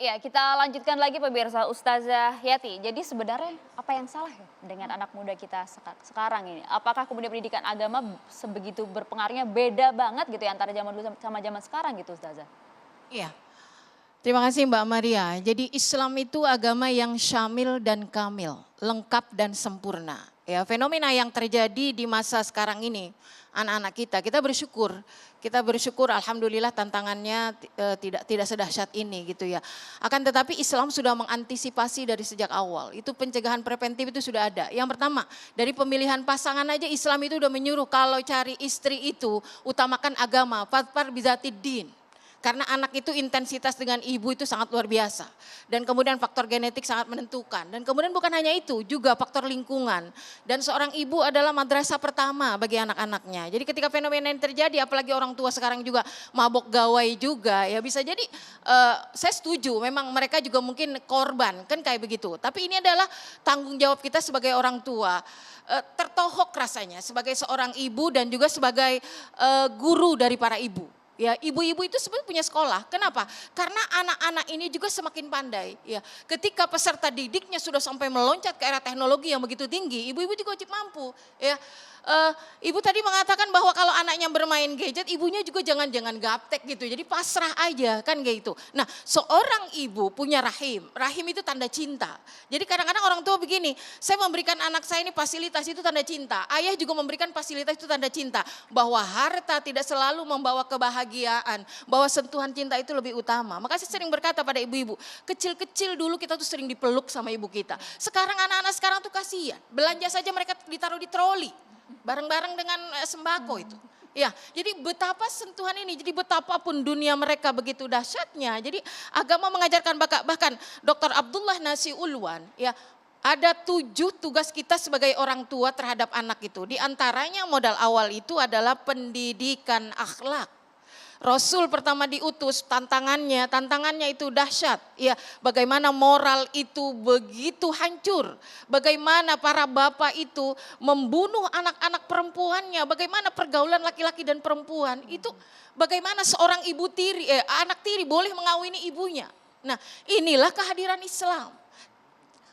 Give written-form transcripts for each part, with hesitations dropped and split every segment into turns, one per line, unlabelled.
Ya, kita lanjutkan lagi pemirsa Ustazah Yati. Jadi sebenarnya apa yang salah ya dengan anak muda kita sekarang ini? Apakah kemudian pendidikan agama sebegitu berpengaruhnya beda banget gitu ya antara zaman dulu sama zaman sekarang gitu Ustazah?
Iya, terima kasih Mbak Maria. Jadi Islam itu agama yang syamil dan kamil, lengkap dan sempurna. Ya, fenomena yang terjadi di masa sekarang ini, anak-anak kita bersyukur. Kita bersyukur alhamdulillah tantangannya tidak sedahsyat ini gitu ya. Akan tetapi Islam sudah mengantisipasi dari sejak awal. Itu pencegahan preventif itu sudah ada. Yang pertama, dari pemilihan pasangan aja Islam itu udah menyuruh kalau cari istri itu utamakan agama, fadfar bizatid din. Karena anak itu intensitas dengan ibu itu sangat luar biasa. Dan kemudian faktor genetik sangat menentukan. Dan kemudian bukan hanya itu, juga faktor lingkungan. Dan seorang ibu adalah madrasah pertama bagi anak-anaknya. Jadi ketika fenomena yang terjadi, apalagi orang tua sekarang juga mabok gawai juga, ya bisa jadi saya setuju memang mereka juga mungkin korban, kan kayak begitu. Tapi ini adalah tanggung jawab kita sebagai orang tua. Tertohok rasanya sebagai seorang ibu dan juga sebagai guru dari para ibu. Ya, ibu-ibu itu sebenarnya punya sekolah. Kenapa? Karena anak-anak ini juga semakin pandai. Ya, ketika peserta didiknya sudah sampai meloncat ke era teknologi yang begitu tinggi, ibu-ibu juga wajib mampu. Ya, ibu tadi mengatakan bahwa kalau anaknya bermain gadget, ibunya juga jangan-jangan gaptek gitu. Jadi pasrah aja kan kayak gitu. Nah, seorang ibu punya rahim. Rahim itu tanda cinta. Jadi kadang-kadang orang tua begini, saya memberikan anak saya ini fasilitas itu tanda cinta. Ayah juga memberikan fasilitas itu tanda cinta. Bahwa harta tidak selalu membawa kebahagiaan. Bahwa sentuhan cinta itu lebih utama. Maka saya sering berkata pada ibu-ibu, kecil-kecil dulu kita tuh sering dipeluk sama ibu kita. Sekarang anak-anak sekarang tuh kasihan. Belanja saja mereka ditaruh di troli. Bareng-bareng dengan sembako itu. Ya, jadi betapa sentuhan ini, jadi betapapun dunia mereka begitu dahsyatnya. Jadi agama mengajarkan bahkan Dr. Abdullah Nasi Ulwan, ya ada 7 tugas kita sebagai orang tua terhadap anak itu. Di antaranya modal awal itu adalah pendidikan akhlak. Rasul pertama diutus, tantangannya itu dahsyat. Ya, bagaimana moral itu begitu hancur. Bagaimana para bapak itu membunuh anak-anak perempuannya. Bagaimana pergaulan laki-laki dan perempuan. Itu bagaimana seorang anak tiri boleh mengawini ibunya. Nah, inilah kehadiran Islam.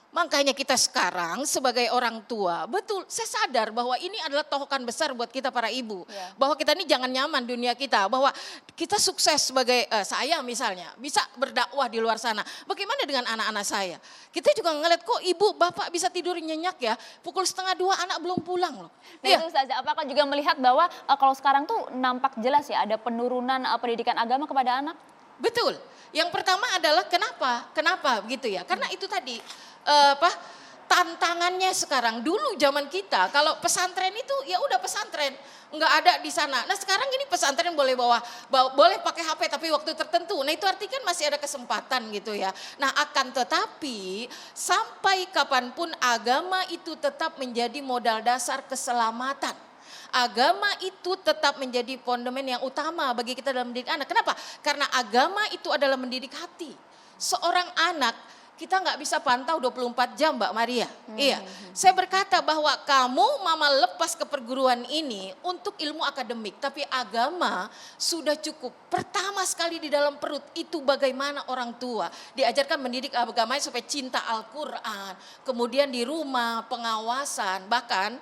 Makanya kita sekarang sebagai orang tua, betul saya sadar bahwa ini adalah tohokan besar buat kita para ibu.
Ya.
Bahwa kita ini jangan nyaman dunia kita, bahwa kita sukses sebagai saya misalnya, bisa berdakwah di luar sana. Bagaimana dengan anak-anak saya? Kita juga ngeliat kok ibu bapak bisa tidur nyenyak ya, pukul 1:30 anak belum pulang loh.
Nah itu Ustazah, apakah juga melihat bahwa kalau sekarang tuh nampak jelas ya ada penurunan pendidikan agama kepada anak?
Betul. Yang pertama adalah kenapa begitu ya? Karena itu tadi tantangannya sekarang. Dulu zaman kita kalau pesantren itu ya udah pesantren, nggak ada di sana. Nah sekarang ini pesantren boleh boleh pakai HP tapi waktu tertentu. Nah itu artinya kan masih ada kesempatan gitu ya. Nah akan tetapi sampai kapanpun agama itu tetap menjadi modal dasar keselamatan. Agama itu tetap menjadi fondamen yang utama bagi kita dalam mendidik anak. Kenapa? Karena agama itu adalah mendidik hati. Seorang anak kita nggak bisa pantau 24 jam Mbak Maria. Iya, saya berkata bahwa kamu mama lepas ke perguruan ini untuk ilmu akademik. Tapi agama sudah cukup. Pertama sekali di dalam perut itu bagaimana orang tua diajarkan mendidik agamanya supaya cinta Al-Quran. Kemudian di rumah pengawasan, bahkan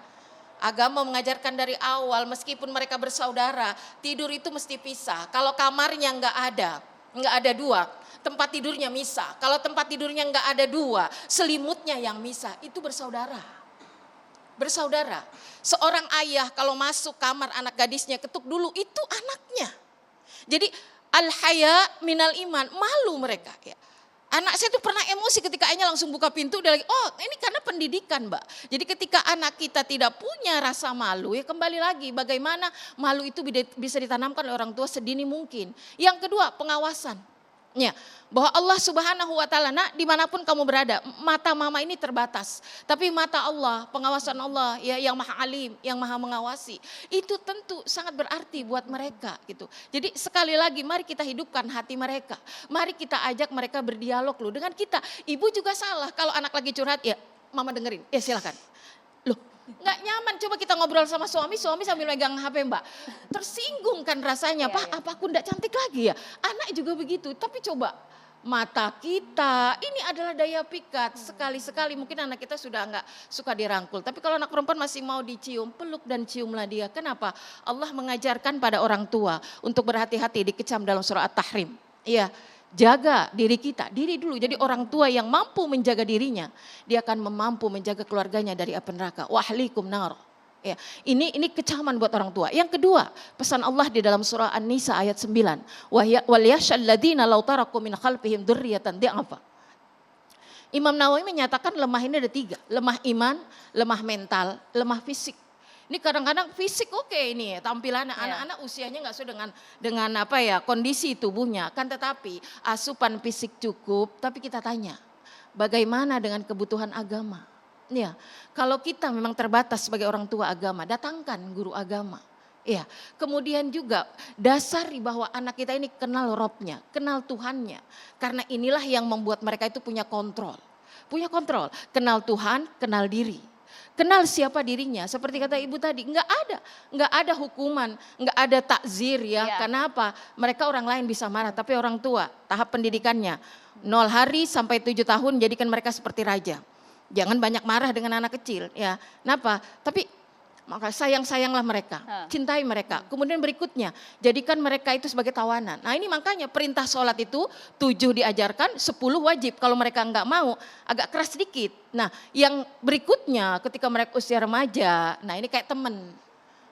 agama mengajarkan dari awal meskipun mereka bersaudara, tidur itu mesti pisah. Kalau kamarnya nggak ada 2, tempat tidurnya misah. Kalau tempat tidurnya nggak ada 2, selimutnya yang misah, itu bersaudara. Bersaudara. Seorang ayah kalau masuk kamar anak gadisnya ketuk dulu, itu anaknya. Jadi al-haya minal iman, malu mereka ya. Anak saya tuh pernah emosi ketika ayahnya langsung buka pintu, dia lagi, oh ini karena pendidikan Mbak. Jadi ketika anak kita tidak punya rasa malu, ya kembali lagi bagaimana malu itu bisa ditanamkan oleh orang tua sedini mungkin. Yang kedua pengawasan. Ya, bahwa Allah Subhanahu wa taala, nak dimanapun kamu berada, mata mama ini terbatas. Tapi mata Allah, pengawasan Allah ya yang maha alim, yang maha mengawasi. Itu tentu sangat berarti buat mereka gitu. Jadi sekali lagi mari kita hidupkan hati mereka. Mari kita ajak mereka berdialog loh dengan kita. Ibu juga salah kalau anak lagi curhat ya mama dengerin, ya silakan. Loh nggak nyaman, coba kita ngobrol sama suami sambil megang HP Mbak. Tersinggung kan rasanya, Pak apa aku nggak cantik lagi ya? Anak juga begitu, tapi coba mata kita, ini adalah daya pikat. Sekali-sekali mungkin anak kita sudah enggak suka dirangkul. Tapi kalau anak perempuan masih mau dicium, peluk dan ciumlah dia. Kenapa? Allah mengajarkan pada orang tua untuk berhati-hati, dikecam dalam surah At-Tahrim. Iya, jaga diri kita, diri dulu. Jadi orang tua yang mampu menjaga dirinya, dia akan mampu menjaga keluarganya dari api neraka. Wa ahlikum nar. Ya, ini kecaman buat orang tua. Yang kedua, pesan Allah di dalam surah An-Nisa ayat 9. Wal yashal ladzina law taraku min khalfihim dzurriyyatan di'afa. Imam Nawawi menyatakan lemah ini ada 3. Lemah iman, lemah mental, lemah fisik. Ini kadang-kadang fisik oke ini tampilannya anak-anak usianya nggak sesuai dengan apa ya kondisi tubuhnya. Kan tetapi asupan fisik cukup, tapi kita tanya bagaimana dengan kebutuhan agama? Ya, kalau kita memang terbatas sebagai orang tua agama, datangkan guru agama. Ya, kemudian juga dasari bahwa anak kita ini kenal Robnya, kenal Tuhannya. Karena inilah yang membuat mereka itu punya kontrol. Punya kontrol, kenal Tuhan, kenal diri. Kenal siapa dirinya, seperti kata ibu tadi, nggak ada hukuman, nggak ada takzir ya. Kenapa? Mereka orang lain bisa marah, tapi orang tua tahap pendidikannya 0 hari sampai 7 tahun jadikan mereka seperti raja. Jangan banyak marah dengan anak kecil ya. Kenapa? Tapi maka sayang-sayanglah mereka, cintai mereka. Kemudian berikutnya, jadikan mereka itu sebagai tawanan. Nah ini makanya perintah sholat itu 7 diajarkan, 10 wajib. Kalau mereka enggak mau, agak keras sedikit. Nah yang berikutnya ketika mereka usia remaja, nah ini kayak temen.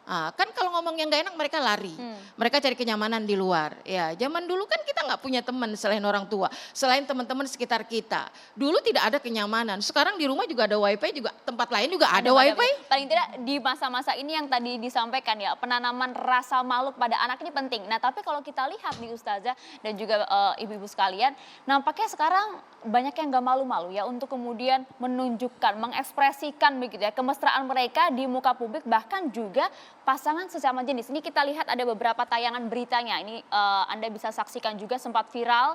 Kan kalau ngomong yang gak enak mereka lari, mereka cari kenyamanan di luar. Ya, zaman dulu kan kita nggak punya teman selain orang tua, selain teman-teman sekitar kita. Dulu tidak ada kenyamanan. Sekarang di rumah juga ada wifi, juga tempat lain juga ada wifi.
Paling tidak di masa-masa ini yang tadi disampaikan ya, penanaman rasa malu pada anak ini penting. Nah tapi kalau kita lihat di Ustazah dan juga ibu-ibu sekalian, nampaknya sekarang banyak yang gak malu-malu ya untuk kemudian menunjukkan, mengekspresikan begitu ya kemesraan mereka di muka publik, bahkan juga pasangan sesama jenis. Ini kita lihat ada beberapa tayangan beritanya. Ini Anda bisa saksikan juga sempat viral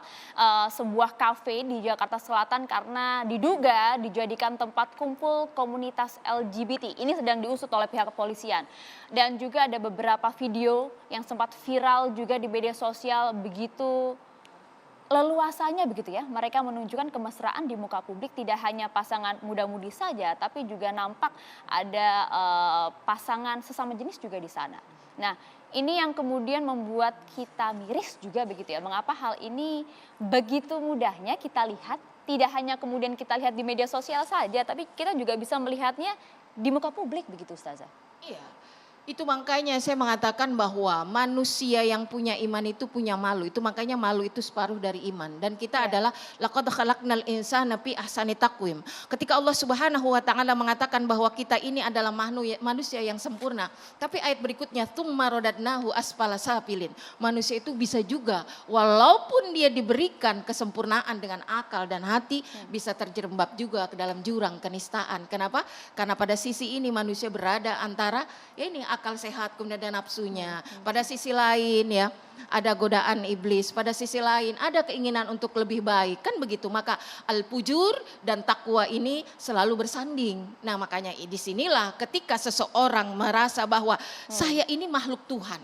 sebuah kafe di Jakarta Selatan karena diduga dijadikan tempat kumpul komunitas LGBT. Ini sedang diusut oleh pihak kepolisian. Dan juga ada beberapa video yang sempat viral juga di media sosial begitu leluasanya begitu ya, mereka menunjukkan kemesraan di muka publik, tidak hanya pasangan muda-mudi saja, tapi juga nampak ada pasangan sesama jenis juga di sana. Nah, ini yang kemudian membuat kita miris juga begitu ya, mengapa hal ini begitu mudahnya kita lihat, tidak hanya kemudian kita lihat di media sosial saja, tapi kita juga bisa melihatnya di muka publik begitu Ustazah.
Iya. Itu makanya saya mengatakan bahwa manusia yang punya iman itu punya malu. Itu makanya malu itu separuh dari iman. Dan kita adalah laqad khalaqnal insana fi ahsani taqwim. Ketika Allah Subhanahu wa taala mengatakan bahwa kita ini adalah manusia yang sempurna. Tapi ayat berikutnya tsumma radadnahu asfala safilin. Manusia itu bisa juga walaupun dia diberikan kesempurnaan dengan akal dan hati bisa terjerembab juga ke dalam jurang kenistaan. Kenapa? Karena pada sisi ini manusia berada antara ya ini akal sehat kemudian ada nafsunya. Pada sisi lain ya ada godaan iblis. Pada sisi lain ada keinginan untuk lebih baik. Kan begitu. Maka al-fujur dan takwa ini selalu bersanding. Nah makanya disinilah ketika seseorang merasa bahwa saya ini makhluk Tuhan.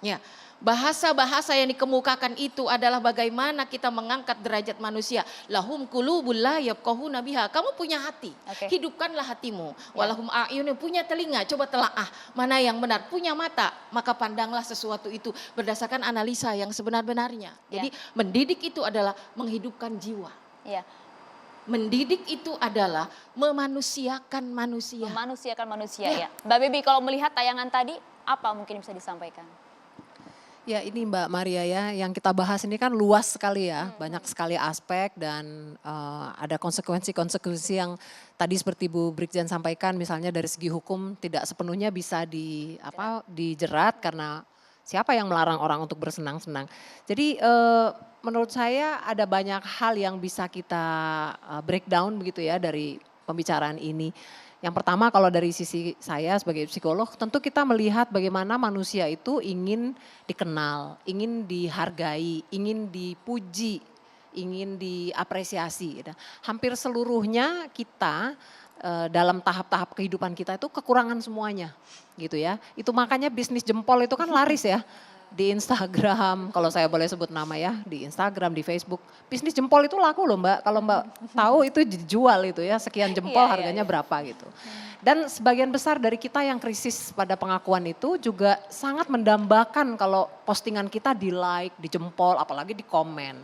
Ya. Bahasa-bahasa yang dikemukakan itu adalah bagaimana kita mengangkat derajat manusia. Lahum qulubul la yafqahuna biha. Kamu punya hati, hidupkanlah hatimu. Walahum a'yunun, punya telinga, coba telaah mana yang benar. Punya mata, maka pandanglah sesuatu itu berdasarkan analisa yang sebenar-benarnya. Jadi mendidik itu adalah menghidupkan jiwa. Mendidik itu adalah memanusiakan manusia.
Memanusiakan manusia ya. Mbak Bebi, kalau melihat tayangan tadi, apa mungkin bisa disampaikan?
Ya ini Mbak Maria ya, yang kita bahas ini kan luas sekali ya, banyak sekali aspek dan ada konsekuensi-konsekuensi yang tadi seperti Bu Brigjen sampaikan, misalnya dari segi hukum tidak sepenuhnya bisa dijerat karena siapa yang melarang orang untuk bersenang-senang. Jadi menurut saya ada banyak hal yang bisa kita breakdown begitu ya dari pembicaraan ini. Yang pertama kalau dari sisi saya sebagai psikolog tentu kita melihat bagaimana manusia itu ingin dikenal, ingin dihargai, ingin dipuji, ingin diapresiasi. Hampir seluruhnya kita dalam tahap-tahap kehidupan kita itu kekurangan semuanya gitu ya. Itu makanya bisnis jempol itu kan laris ya. di Instagram, kalau saya boleh sebut nama ya, di Instagram, di Facebook. Bisnis jempol itu laku loh Mbak, kalau Mbak tahu itu dijual itu ya, sekian jempol
Iya, iya,
harganya
iya.
berapa gitu. Dan sebagian besar dari kita yang krisis pada pengakuan itu juga sangat mendambakan kalau postingan kita di like, di jempol, apalagi di komen.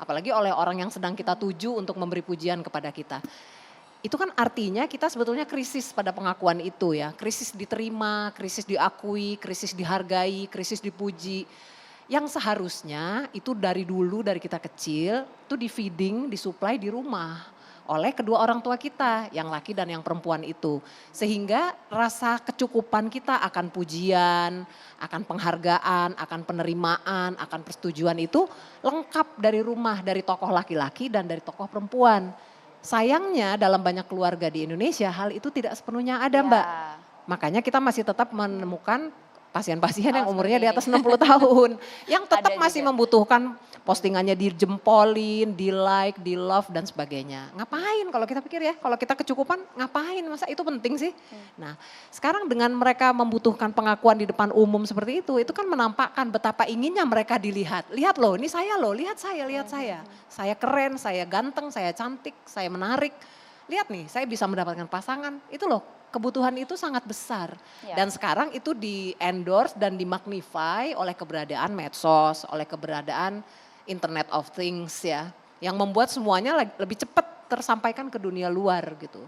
Apalagi oleh orang yang sedang kita tuju untuk memberi pujian kepada kita. Itu kan artinya kita sebetulnya krisis pada pengakuan itu ya. Krisis diterima, krisis diakui, krisis dihargai, krisis dipuji. Yang seharusnya itu dari dulu, dari kita kecil, itu di feeding, disuplai di rumah oleh kedua orang tua kita, yang laki dan yang perempuan itu. Sehingga rasa kecukupan kita akan pujian, akan penghargaan, akan penerimaan, akan persetujuan itu lengkap dari rumah, dari tokoh laki-laki dan dari tokoh perempuan. Sayangnya dalam banyak keluarga di Indonesia hal itu tidak sepenuhnya ada
Ya.
Mbak. Makanya kita masih tetap menemukan pasien-pasien yang
Oh,
umurnya di
seperti
atas 60 tahun. Yang tetap
Ada
masih
juga.
membutuhkan postingannya dijempolin, di like, di love dan sebagainya. Ngapain kalau kita pikir ya, kalau kita kecukupan ngapain, masa itu penting sih? Nah sekarang dengan mereka membutuhkan pengakuan di depan umum seperti itu kan menampakkan betapa inginnya mereka dilihat. Lihat loh, ini saya loh, lihat saya, lihat saya. Saya keren, saya ganteng, saya cantik, saya menarik. Lihat nih, saya bisa mendapatkan pasangan. Itu loh, kebutuhan itu sangat besar.
Ya.
Dan sekarang itu di endorse dan dimagnify oleh keberadaan medsos, oleh keberadaan Internet of Things ya. Yang membuat semuanya lebih cepat tersampaikan ke dunia luar gitu.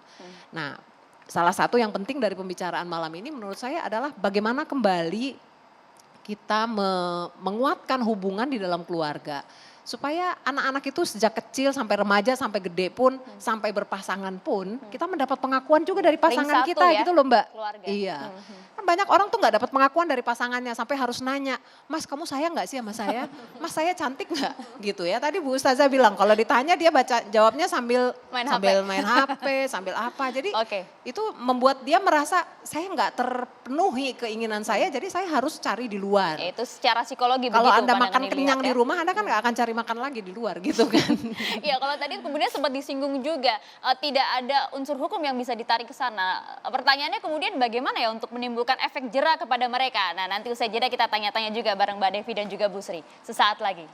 Nah salah satu yang penting dari pembicaraan malam ini menurut saya adalah bagaimana kembali kita menguatkan hubungan di dalam keluarga. Supaya anak-anak itu sejak kecil sampai remaja sampai gede pun, sampai berpasangan pun, kita mendapat pengakuan juga dari pasangan
satu
kita
ya,
gitu loh Mbak.
keluarga.
Iya. Kan banyak orang tuh nggak dapat pengakuan dari pasangannya sampai harus nanya, Mas kamu sayang nggak sih sama saya? Mas saya cantik nggak? Gitu ya. Tadi Bu Ustazah bilang kalau ditanya dia baca jawabnya sambil
Main
main HP, sambil apa. Jadi
Oke.
itu membuat dia merasa saya nggak terpenuhi keinginan saya, jadi saya harus cari di luar.
Ya, itu secara psikologi
Kalau
begitu
Anda
pandangan
makan
yang
kenyang
dilihat
di
ya.
rumah, Anda kan nggak akan cari makan lagi di luar gitu kan.
Iya, kalau tadi kemudian sempat disinggung juga tidak ada unsur hukum yang bisa ditarik ke sana. Pertanyaannya kemudian bagaimana ya untuk menimbulkan efek jera kepada mereka. Nah, nanti usai jeda kita tanya-tanya juga bareng Mbak Devi dan juga Bu Sri. Sesaat lagi.